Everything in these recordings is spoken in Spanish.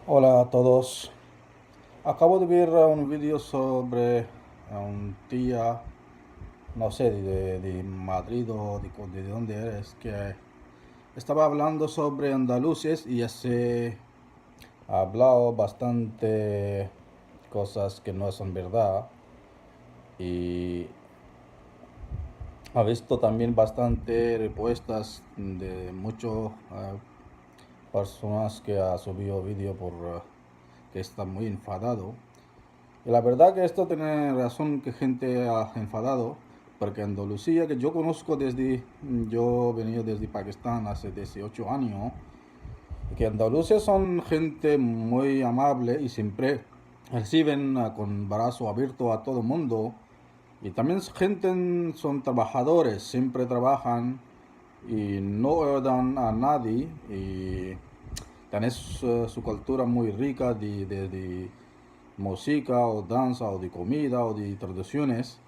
Hola a todos. Acabo de ver un vídeo sobre un tía, no sé, de Madrid o de dónde eres, que estaba hablando sobre andaluces y se ha hablado bastante cosas que no son verdad y ha visto también bastante respuestas de muchas personas que ha subido vídeo por que está muy enfadado. Y la verdad que esto tiene razón que gente ha enfadado, porque Andalucía, que yo conozco yo he venido desde Pakistán hace 18 años, y que andaluces son gente muy amable y siempre reciben con brazo abierto a todo el mundo. Y también son trabajadores, siempre trabajan y no dan a nadie. Y tenés su cultura muy rica de música o danza o de comida o de tradiciones.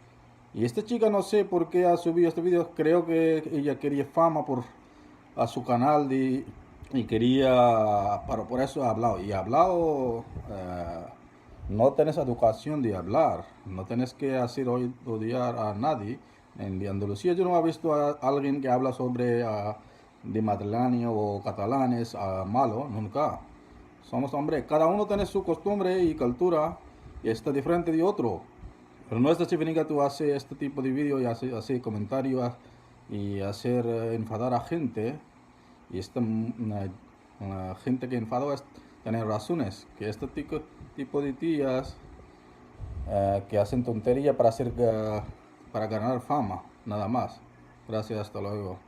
Y esta chica no sé por qué ha subido este video, creo que ella quería fama por a su canal y quería, pero por eso ha hablado. Y ha hablado, no tenés educación de hablar, no tenés que hacer odiar a nadie. En Andalucía yo no he visto a alguien que habla sobre de madrileño o catalanes malo, nunca. Somos hombre, cada uno tiene su costumbre y cultura y está diferente de otro. Pero no es de significa tú haces este tipo de vídeo y hace comentarios y hacer enfadar a gente. Y esta gente que enfada tiene razones. Que este tipo de tías que hacen tontería para ganar fama, nada más. Gracias, hasta luego.